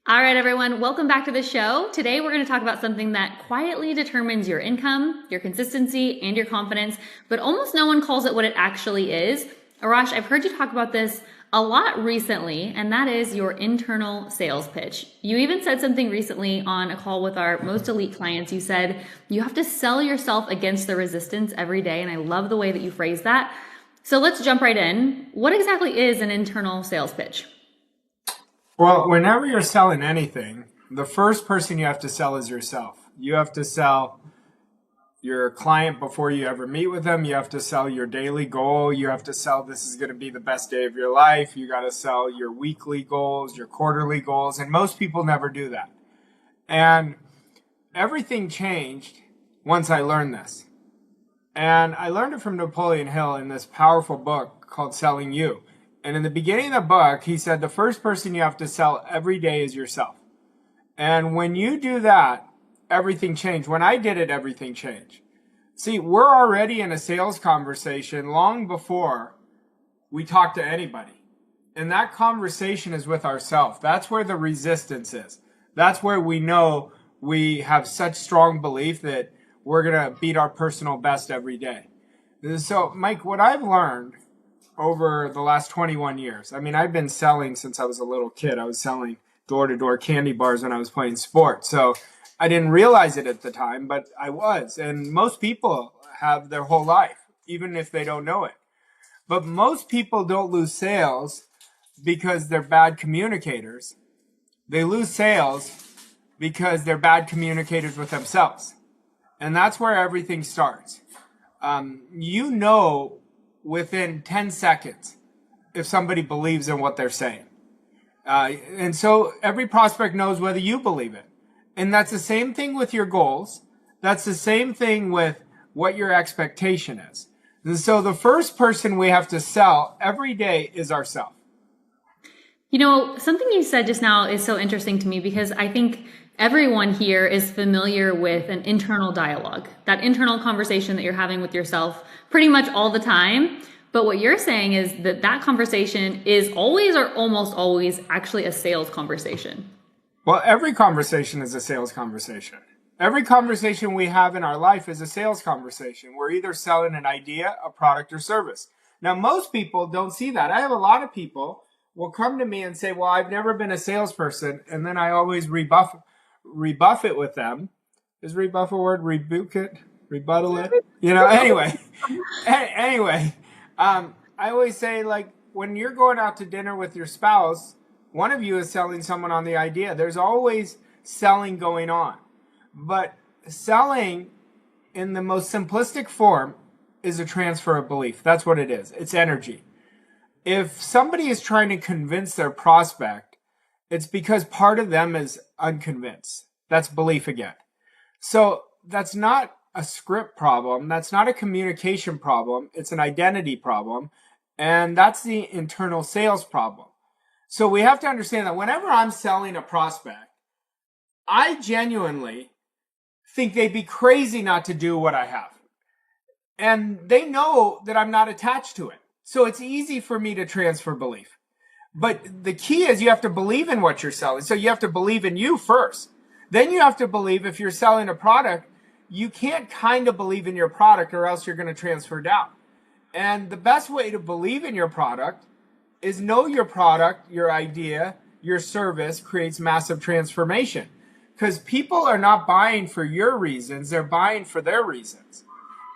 All right, everyone, welcome back to the show. Today, we're going to talk about something that quietly determines your income, your consistency, and your confidence, but almost no one calls it what it actually is. Arash, I've heard you talk about this a lot recently, and that is your internal sales pitch. You even said something recently on a call with our most elite clients. You said you have to sell yourself against the resistance every day, and I love the way that you phrased that. So let's jump right in. What exactly is an internal sales pitch? Well, whenever you're selling anything, the first person you have to sell is yourself. You have to sell your client before you ever meet with them. You have to sell your daily goal. You have to sell this is going to be the best day of your life. You got to sell your weekly goals, your quarterly goals. And most people never do that. And everything changed once I learned this. And I learned it from Napoleon Hill in this powerful book called Selling You. And in the beginning of the book, he said the first person you have to sell every day is yourself. And when you do that, everything changed. When I did it, everything changed. See, we're already in a sales conversation long before we talk to anybody. And that conversation is with ourselves. That's where the resistance is. That's where we know we have such strong belief that we're going to beat our personal best every day. So, Mike, what I've learned over the last 21 years. I mean, I've been selling since I was a little kid. I was selling door-to-door candy bars when I was playing sports. So I didn't realize it at the time, but I was. And most people have their whole life, even if they don't know it. But most people don't lose sales because they're bad communicators. They lose sales because they're bad communicators with themselves. And that's where everything starts. You know within 10 seconds if somebody believes in what they're saying. And so every prospect knows whether you believe it. And that's the same thing with your goals. That's the same thing with what your expectation is. And so the first person we have to sell every day is ourselves. You know, something you said just now is so interesting to me because I think everyone here is familiar with an internal dialogue, that internal conversation that you're having with yourself pretty much all the time. But what you're saying is that that conversation is always or almost always actually a sales conversation. Well, every conversation is a sales conversation. Every conversation we have in our life is a sales conversation. We're either selling an idea, a product, or service. Now, most people don't see that. I have a lot of people will come to me and say, well, I've never been a salesperson. And then I always rebuff it with them. Is rebuff a word? Rebuke it? Rebuttal it? Anyway. I always say, like, when you're going out to dinner with your spouse, one of you is selling someone on the idea. There's always selling going on. But selling in the most simplistic form is a transfer of belief. That's what it is. It's energy. If somebody is trying to convince their prospect, it's because part of them is unconvinced. That's belief again. So that's not a script problem. That's not a communication problem. It's an identity problem. And that's the internal sales problem. So we have to understand that whenever I'm selling a prospect, I genuinely think they'd be crazy not to do what I have. And they know that I'm not attached to it. So it's easy for me to transfer belief. But the key is you have to believe in what you're selling. So you have to believe in you first. Then you have to believe if you're selling a product, you can't kind of believe in your product or else you're going to transfer down. And the best way to believe in your product is know your product, your idea, your service creates massive transformation. Because people are not buying for your reasons, they're buying for their reasons.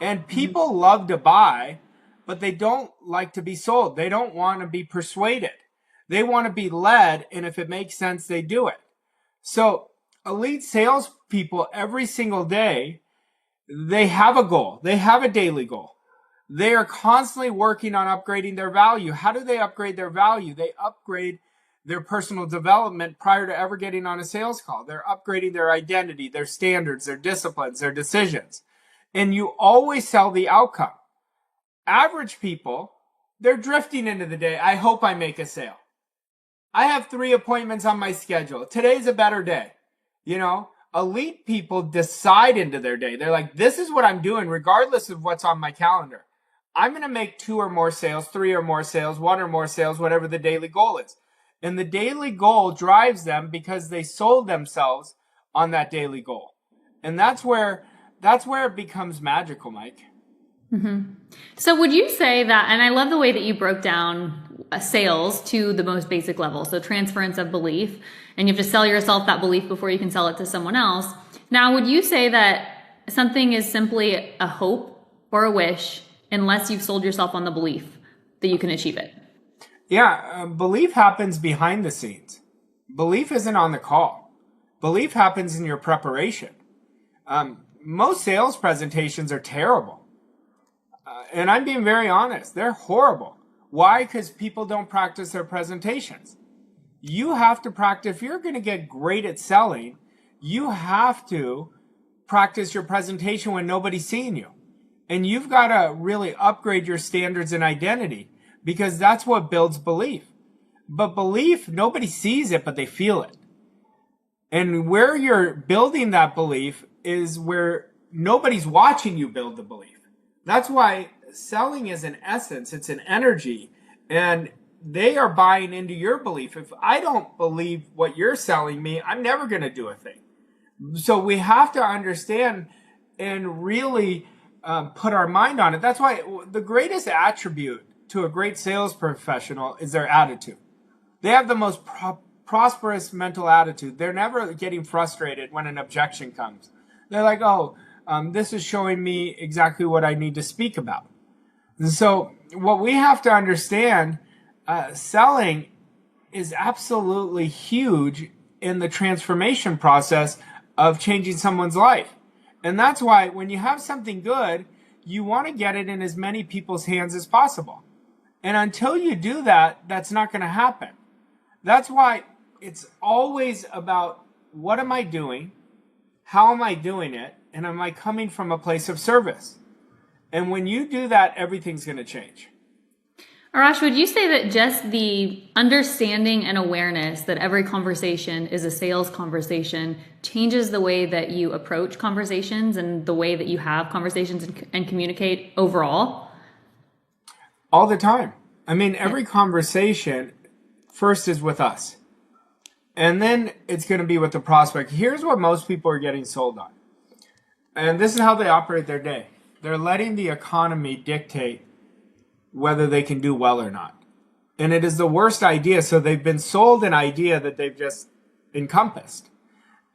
And people love to buy, but they don't like to be sold. They don't want to be persuaded. They want to be led, and if it makes sense, they do it. So elite salespeople every single day, they have a goal. They have a daily goal. They are constantly working on upgrading their value. How do they upgrade their value? They upgrade their personal development prior to ever getting on a sales call. They're upgrading their identity, their standards, their disciplines, their decisions. And you always sell the outcome. Average people, they're drifting into the day. I hope I make a sale. I have 3 appointments on my schedule. Today's a better day. Elite people decide into their day. They're like, this is what I'm doing regardless of what's on my calendar. I'm going to make 2 or more sales, 3 or more sales, 1 or more sales, whatever the daily goal is. And the daily goal drives them because they sold themselves on that daily goal. And that's where it becomes magical, Mike. So would you say that, and I love the way that you broke down sales to the most basic level. So transference of belief, and you have to sell yourself that belief before you can sell it to someone else. Now, would you say that something is simply a hope or a wish unless you've sold yourself on the belief that you can achieve it? Yeah, belief happens behind the scenes. Belief isn't on the call. Belief happens in your preparation. Most sales presentations are terrible. And I'm being very honest. They're horrible. Why? Because people don't practice their presentations. You have to practice. If you're going to get great at selling, you have to practice your presentation when nobody's seeing you. And you've got to really upgrade your standards and identity, because that's what builds belief. But belief, nobody sees it, but they feel it. And where you're building that belief is where nobody's watching you build the belief. That's why selling is an essence, it's an energy, and they are buying into your belief. If I don't believe what you're selling me, I'm never going to do a thing. So we have to understand and really put our mind on it. That's why the greatest attribute to a great sales professional is their attitude. They have the most prosperous mental attitude. They're never getting frustrated when an objection comes. They're like, this is showing me exactly what I need to speak about. And so what we have to understand, selling is absolutely huge in the transformation process of changing someone's life. And that's why when you have something good, you want to get it in as many people's hands as possible. And until you do that, that's not going to happen. That's why it's always about, what am I doing? How am I doing it? And am I coming from a place of service? And when you do that, everything's going to change. Arash, would you say that just the understanding and awareness that every conversation is a sales conversation changes the way that you approach conversations and the way that you have conversations and communicate overall? All the time. I mean, every conversation first is with us. And then it's going to be with the prospect. Here's what most people are getting sold on. And this is how they operate their day. They're letting the economy dictate whether they can do well or not. And it is the worst idea. So they've been sold an idea that they've just encompassed.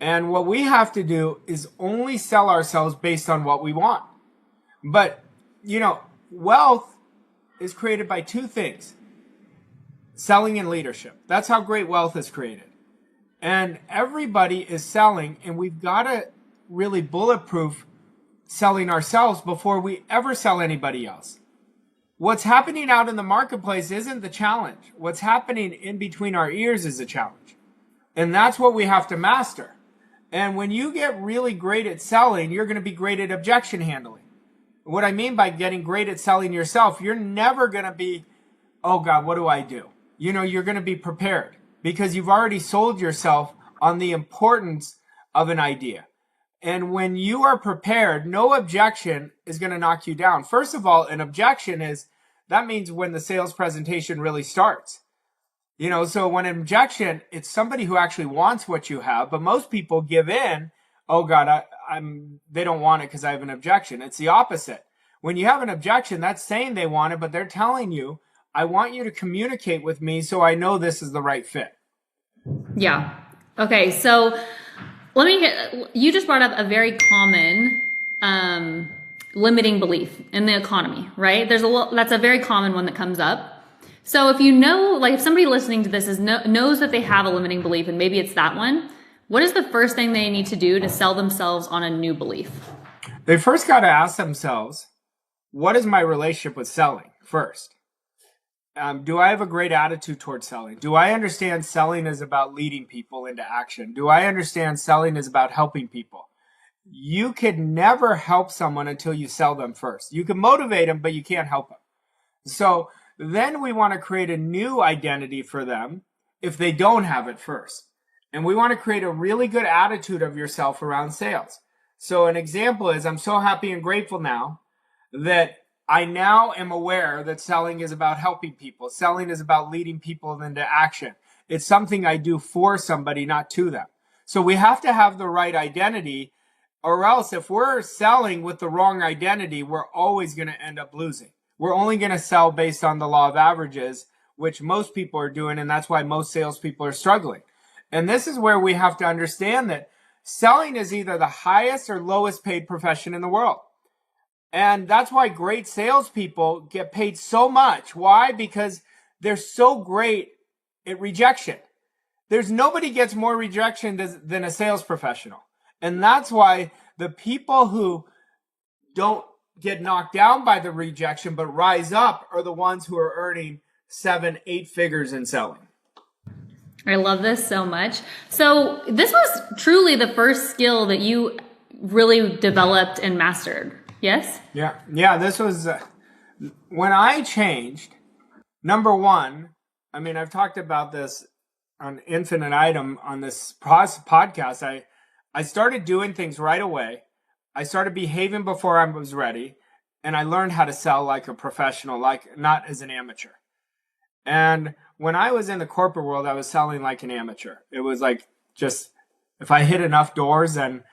And what we have to do is only sell ourselves based on what we want. But, wealth is created by two things: selling and leadership. That's how great wealth is created. And everybody is selling, and we've got to really bulletproof selling ourselves before we ever sell anybody else. What's happening out in the marketplace isn't the challenge. What's happening in between our ears is the challenge. And that's what we have to master. And when you get really great at selling, you're going to be great at objection handling. What I mean by getting great at selling yourself, you're never going to be, oh God, what do I do? You're going to be prepared because you've already sold yourself on the importance of an idea. And when you are prepared, no objection is going to knock you down. First of all, an objection that means when the sales presentation really starts. So when an objection, it's somebody who actually wants what you have, but most people give in. Oh God, they don't want it because I have an objection. It's the opposite. When you have an objection, that's saying they want it, but they're telling you, I want you to communicate with me so I know this is the right fit. Yeah. Okay. So you just brought up a very common limiting belief in the economy, right? That's a very common one that comes up. So if if somebody listening to this knows that they have a limiting belief, and maybe it's that one, what is the first thing they need to do to sell themselves on a new belief? They first got to ask themselves, what is my relationship with selling first? Do I have a great attitude towards selling? Do I understand selling is about leading people into action? Do I understand selling is about helping people? You can never help someone until you sell them first. You can motivate them, but you can't help them. So then we want to create a new identity for them if they don't have it first. And we want to create a really good attitude of yourself around sales. So an example is, I'm so happy and grateful now that I now am aware that selling is about helping people. Selling is about leading people into action. It's something I do for somebody, not to them. So we have to have the right identity, or else if we're selling with the wrong identity, we're always going to end up losing. We're only going to sell based on the law of averages, which most people are doing, and that's why most salespeople are struggling. And this is where we have to understand that selling is either the highest or lowest paid profession in the world. And that's why great salespeople get paid so much. Why? Because they're so great at rejection. There's nobody gets more rejection than a sales professional. And that's why the people who don't get knocked down by the rejection but rise up are the ones who are earning 7-8 figures in selling. I love this so much. So this was truly the first skill that you really developed and mastered. Yes? Yeah, this was when I changed. Number one, I mean, I've talked about this on infinite item on this podcast. I started doing things right away. I started behaving before I was ready, and I learned how to sell like a professional, like not as an amateur. And when I was in the corporate world, I was selling like an amateur. It was like just if I hit enough doors, then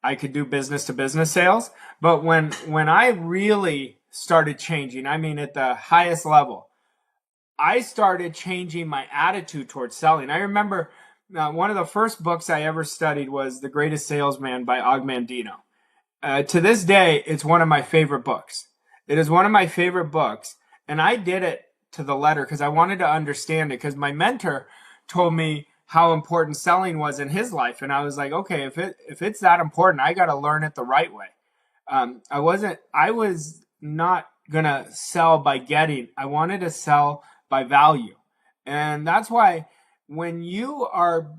I could do business to business sales. But when I really started changing, I mean at the highest level, I started changing my attitude towards selling. I remember one of the first books I ever studied was The Greatest Salesman by Og Mandino. To this day, it's one of my favorite books. It is one of my favorite books. And I did it to the letter because I wanted to understand it, because my mentor told me how important selling was in his life. And I was like, okay, if it's that important, I got to learn it the right way. I was not going to sell by getting. I wanted to sell by value. And that's why when you are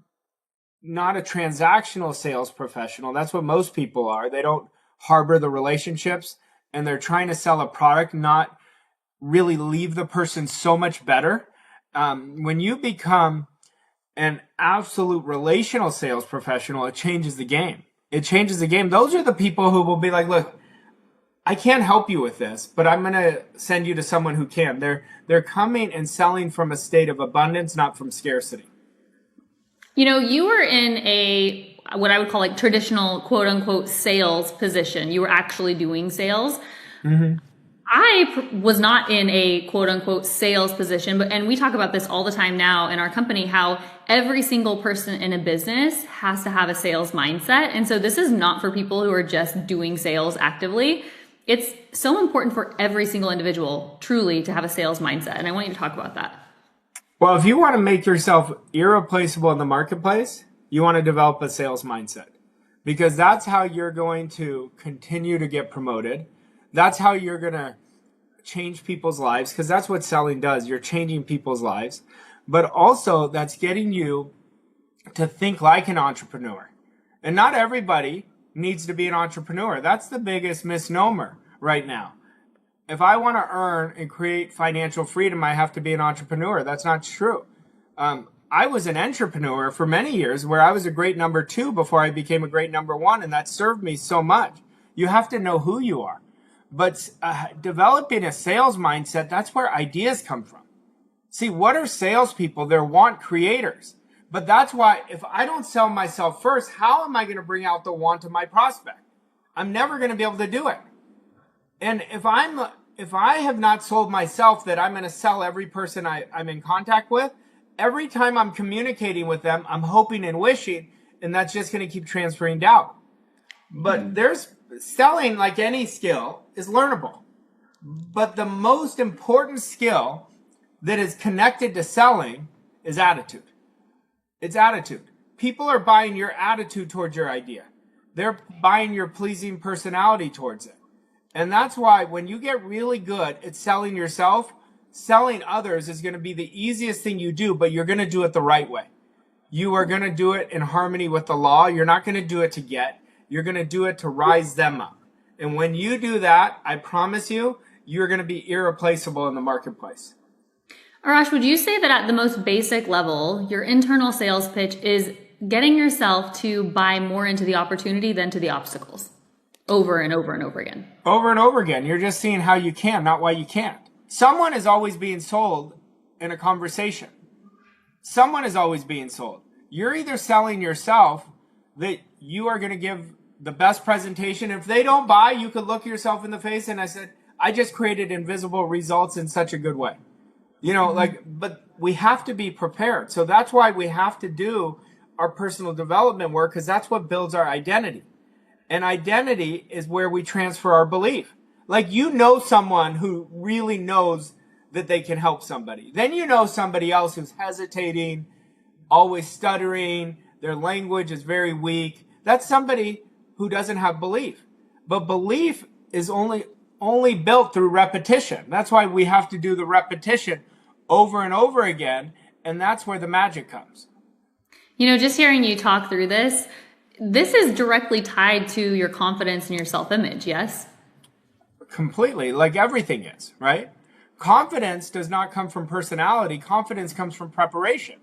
not a transactional sales professional, that's what most people are. They don't harbor the relationships, and they're trying to sell a product, not really leave the person so much better. When you become an absolute relational sales professional, it changes the game. It changes the game. Those are the people who will be like, look, I can't help you with this, but I'm going to send you to someone who can. They're coming and selling from a state of abundance, not from scarcity. You know, you were in what I would call like traditional quote unquote sales position. You were actually doing sales. Mm-hmm. I was not in a quote unquote sales position, and we talk about this all the time now in our company, how every single person in a business has to have a sales mindset. And so this is not for people who are just doing sales actively. It's so important for every single individual truly to have a sales mindset. And I want you to talk about that. Well, if you want to make yourself irreplaceable in the marketplace, you want to develop a sales mindset, because that's how you're going to continue to get promoted. That's how you're going to change people's lives, because that's what selling does. You're changing people's lives. But also that's getting you to think like an entrepreneur. And not everybody needs to be an entrepreneur. That's the biggest misnomer right now. If I want to earn and create financial freedom, I have to be an entrepreneur. That's not true. I was an entrepreneur for many years, where I was a great number 2 before I became a great number 1. And that served me so much. You have to know who you are. But developing a sales mindset, that's where ideas come from. See, what are salespeople? They're want creators. But that's why if I don't sell myself first, how am I going to bring out the want of my prospect? I'm never going to be able to do it. And if I have not sold myself, that I'm going to sell every person I'm in contact with, every time I'm communicating with them, I'm hoping and wishing, and that's just going to keep transferring doubt. But selling, like any skill, is learnable. But the most important skill that is connected to selling is attitude. It's attitude. People are buying your attitude towards your idea. They're buying your pleasing personality towards it. And that's why when you get really good at selling yourself, selling others is going to be the easiest thing you do, but you're going to do it the right way. You are going to do it in harmony with the law. You're not going to do it to get. You're going to do it to rise them up. And when you do that, I promise you, you're going to be irreplaceable in the marketplace. Arash, would you say that at the most basic level, your internal sales pitch is getting yourself to buy more into the opportunity than to the obstacles? Over and over and over again. Over and over again. You're just seeing how you can, not why you can't. Someone is always being sold in a conversation. someone is always being sold. You're either selling yourself that you are going to give the best presentation. If they don't buy, you could look yourself in the face and I said, I just created invisible results in such a good way. But we have to be prepared. So that's why we have to do our personal development work, because that's what builds our identity. And identity is where we transfer our belief. Like, someone who really knows that they can help somebody. Then somebody else who's hesitating, always stuttering, their language is very weak. That's somebody who doesn't have belief. But belief is only built through repetition. That's why we have to do the repetition over and over again. And that's where the magic comes. Just hearing you talk through this is directly tied to your confidence and your self-image, yes? Completely, like everything is, right? Confidence does not come from personality. Confidence comes from preparation.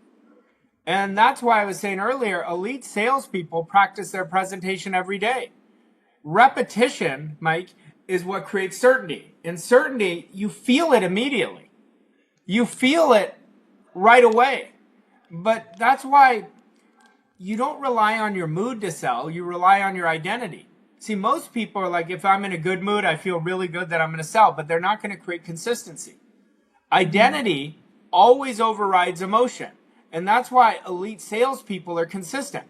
And that's why I was saying earlier, elite salespeople practice their presentation every day. Repetition, Mike, is what creates certainty. And certainty, you feel it immediately. You feel it right away. But that's why you don't rely on your mood to sell. You rely on your identity. See, most people are like, if I'm in a good mood, I feel really good that I'm going to sell, but they're not going to create consistency. Identity always overrides emotion. And that's why elite salespeople are consistent.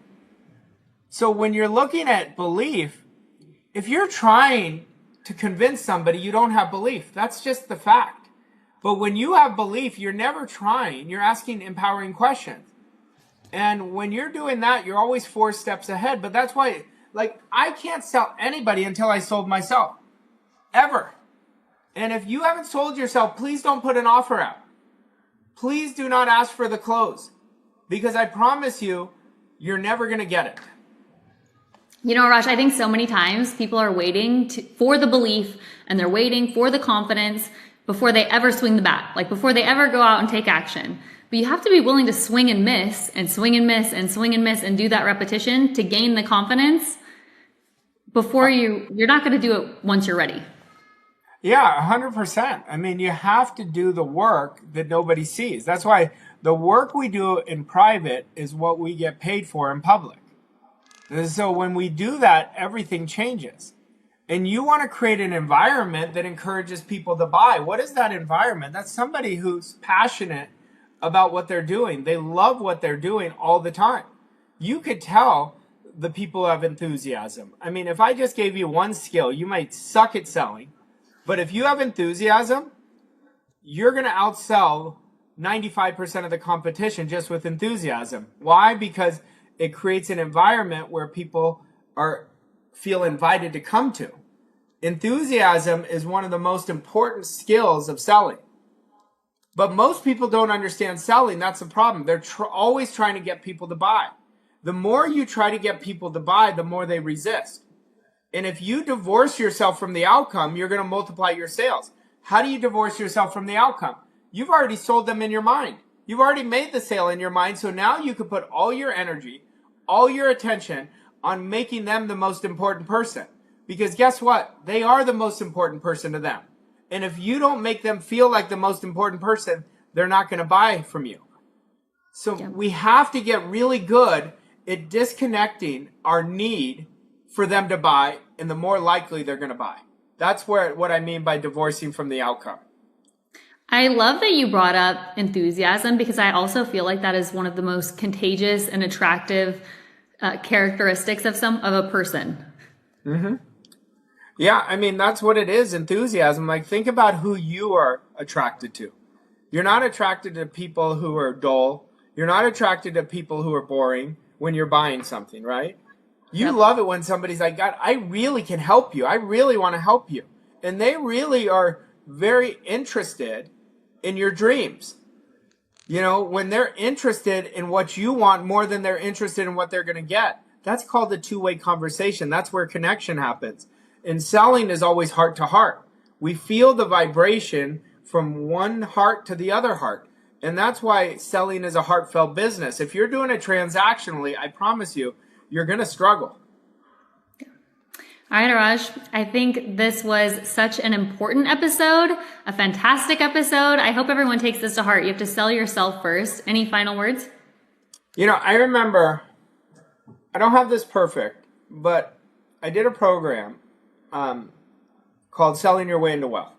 So when you're looking at belief, if you're trying to convince somebody, you don't have belief. That's just the fact. But when you have belief, you're never trying. You're asking empowering questions. And when you're doing that, you're always 4 steps ahead. But that's why, I can't sell anybody until I sold myself. Ever. And if you haven't sold yourself, please don't put an offer out. Please do not ask for the close. Because I promise you, you're never going to get it. Arash, I think so many times people are waiting for the belief, and they're waiting for the confidence before they ever swing the bat, before they ever go out and take action. But you have to be willing to swing and miss and swing and miss and swing and miss and do that repetition to gain the confidence before you're not going to do it once you're ready. Yeah, 100%. I mean, you have to do the work that nobody sees. That's why the work we do in private is what we get paid for in public. And so when we do that, everything changes. And you want to create an environment that encourages people to buy. What is that environment? That's somebody who's passionate about what they're doing. They love what they're doing all the time. You could tell the people who have enthusiasm. I mean, if I just gave you one skill, you might suck at selling. But if you have enthusiasm, you're going to outsell 95% of the competition just with enthusiasm. Why? Because it creates an environment where people feel invited to come to. Enthusiasm is one of the most important skills of selling. But most people don't understand selling. That's the problem. They're always trying to get people to buy. The more you try to get people to buy, the more they resist. And if you divorce yourself from the outcome, you're going to multiply your sales. How do you divorce yourself from the outcome? You've already sold them in your mind. You've already made the sale in your mind. So now you can put all your energy, all your attention on making them the most important person. Because guess what? They are the most important person to them. And if you don't make them feel like the most important person, they're not going to buy from you. So we have to get really good at disconnecting our need for them to buy, and the more likely they're going to buy. That's what I mean by divorcing from the outcome. I love that you brought up enthusiasm, because I also feel like that is one of the most contagious and attractive characteristics of a person. Mm-hmm. Yeah, I mean, that's what it is, enthusiasm. Think about who you are attracted to. You're not attracted to people who are dull. You're not attracted to people who are boring when you're buying something, right? You love it when somebody's like, God, I really can help you. I really want to help you. And they really are very interested in your dreams. When they're interested in what you want more than they're interested in what they're going to get, that's called a two-way conversation. That's where connection happens. And selling is always heart to heart. We feel the vibration from one heart to the other heart. And that's why selling is a heartfelt business. If you're doing it transactionally, I promise you, you're going to struggle. All right, Arash, I think this was such an important episode, a fantastic episode. I hope everyone takes this to heart. You have to sell yourself first. Any final words? I remember, I don't have this perfect, but I did a program called Selling Your Way into Wealth.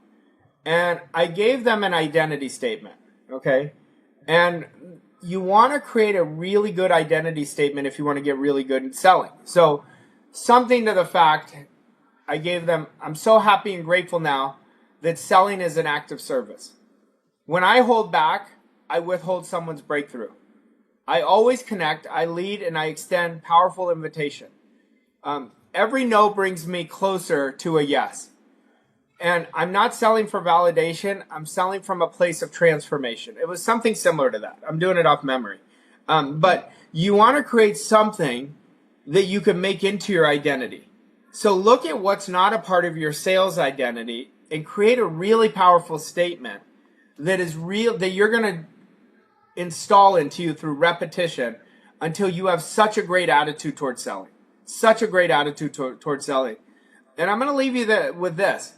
And I gave them an identity statement, okay? And you want to create a really good identity statement if you want to get really good at selling. So something to the fact, I gave them, I'm so happy and grateful now that selling is an act of service. When I hold back, I withhold someone's breakthrough. I always connect, I lead, and I extend powerful invitation. Every no brings me closer to a yes. And I'm not selling for validation. I'm selling from a place of transformation. It was something similar to that. I'm doing it off memory. But you want to create something that you can make into your identity. So look at what's not a part of your sales identity and create a really powerful statement that is real, that you're going to install into you through repetition until you have such a great attitude towards selling. Such a great attitude towards selling. And I'm going to leave you with this.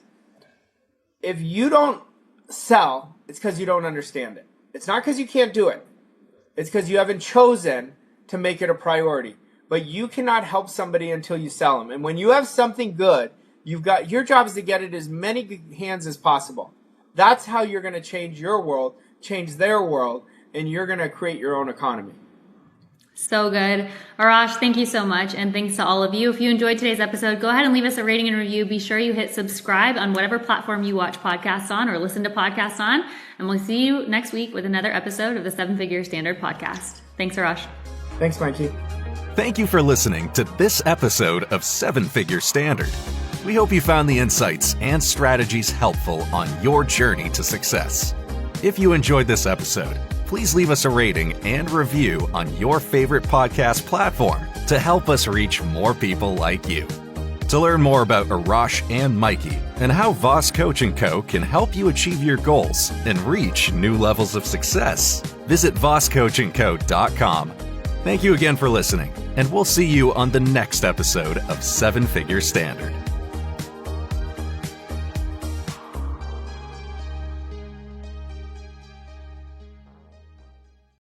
If you don't sell, it's because you don't understand it. It's not because you can't do it. It's because you haven't chosen to make it a priority. But you cannot help somebody until you sell them. And when you have something good, your job is to get it as many hands as possible. That's how you're going to change your world, change their world, and you're going to create your own economy. So good. Arash, thank you so much. And thanks to all of you. If you enjoyed today's episode, go ahead and leave us a rating and review. Be sure you hit subscribe on whatever platform you watch podcasts on or listen to podcasts on. And we'll see you next week with another episode of the 7-Figure Standard podcast. Thanks, Arash. Thanks, Mikey. Thank you for listening to this episode of 7-Figure Standard. We hope you found the insights and strategies helpful on your journey to success. If you enjoyed this episode, please leave us a rating and review on your favorite podcast platform to help us reach more people like you. To learn more about Arash and Mikey and how Voss Coach & Co. can help you achieve your goals and reach new levels of success, visit vosscoachandco.com. Thank you again for listening, and we'll see you on the next episode of 7-Figure Standard.